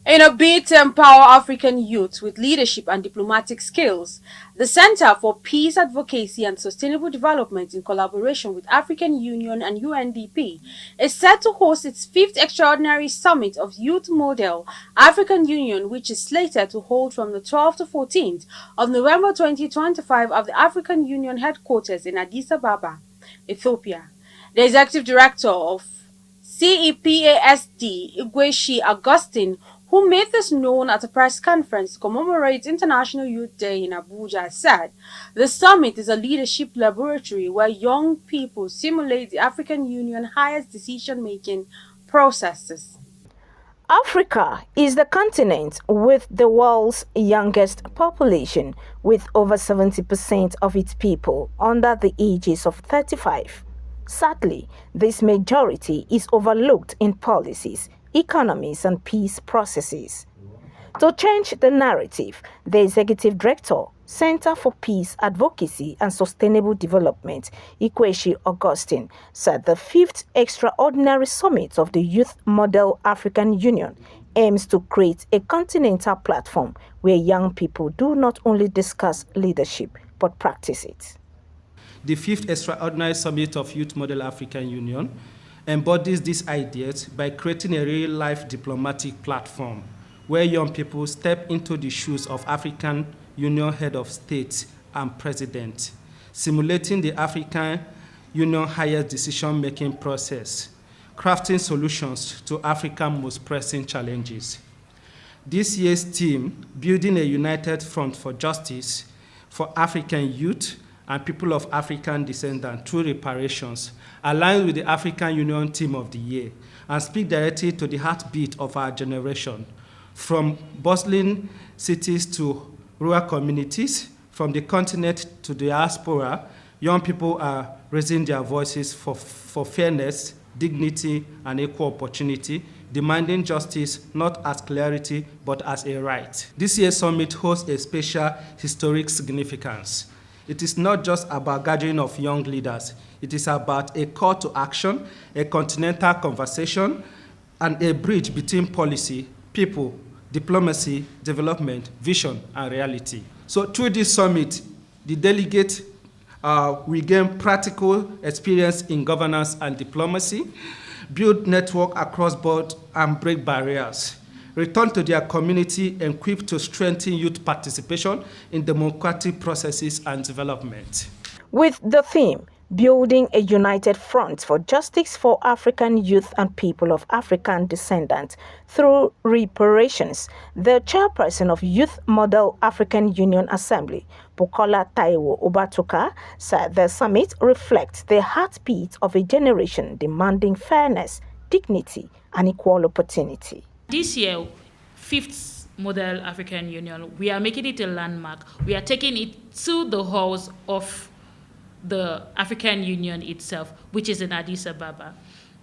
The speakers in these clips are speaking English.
In a bid to empower African youth with leadership and diplomatic skills, the Center for Peace Advocacy and Sustainable Development, in collaboration with African Union and UNDP, is set to host its fifth extraordinary summit of Youth Model African Union, which is slated to hold from the 12th to 14th of November 2025 at the African Union headquarters in Addis Ababa, Ethiopia. The executive director of CEPASD, Igweshi Augustine, who made this known at a press conference to commemorate International Youth Day in Abuja, said the summit is a leadership laboratory where young people simulate the African Union's highest decision-making processes. Africa is the continent with the world's youngest population, with over 70% of its people under the ages of 35. Sadly, this majority is overlooked in policies, economies, and peace processes. To change the narrative, the Executive Director, Center for Peace Advocacy and Sustainable Development, Ikweshi Augustine, said the fifth extraordinary summit of the Youth Model African Union aims to create a continental platform where young people do not only discuss leadership but practice it. The fifth extraordinary summit of Youth Model African Union embodies these ideas by creating a real-life diplomatic platform where young people step into the shoes of African Union head of state and president, simulating the African Union highest decision-making process, crafting solutions to Africa's most pressing challenges. This year's theme, Building a United Front for Justice for African Youth and People of African Descent through Reparations, aligns with the African Union theme of the year and speaks directly to the heartbeat of our generation. From bustling cities to rural communities, from the continent to the diaspora, young people are raising their voices for fairness, dignity, and equal opportunity, demanding justice not as clarity but as a right. This year's summit holds a special historic significance. It is not just about gathering of young leaders. It is about a call to action, a continental conversation, and a bridge between policy, people, diplomacy, development, vision, and reality. So through this summit, the delegates will gain practical experience in governance and diplomacy, build network across board, and break barriers. Return to their community equipped to strengthen youth participation in democratic processes and development. With the theme, Building a United Front for Justice for African Youth and People of African Descent through Reparations, the chairperson of Youth Model African Union Assembly, Bukola Taiwo Obatuka, said the summit reflects the heartbeat of a generation demanding fairness, dignity, and equal opportunity. This year, fifth Model African Union, we are making it a landmark. We are taking it to the halls of the African Union itself, which is in Addis Ababa.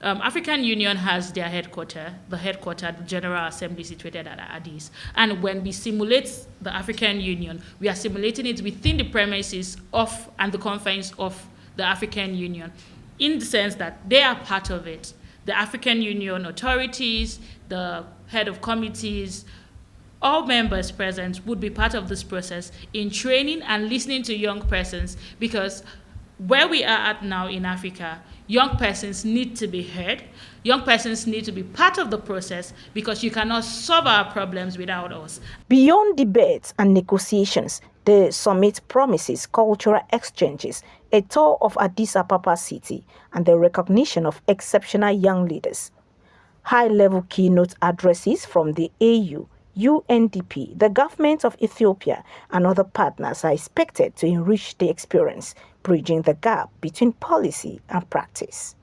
African Union has their headquarters, the General Assembly situated at Addis. And when we simulate the African Union, we are simulating it within the premises of and the confines of the African Union, in the sense that they are part of it. The African Union authorities, the head of committees, all members present would be part of this process in training and listening to young persons, because where we are at now in Africa, young persons need to be heard. Young persons need to be part of the process, because you cannot solve our problems without us. Beyond debates and negotiations, the summit promises cultural exchanges, a tour of Addis Ababa city, and the recognition of exceptional young leaders. High-level keynote addresses from the AU, UNDP, the government of Ethiopia, and other partners are expected to enrich the experience, bridging the gap between policy and practice.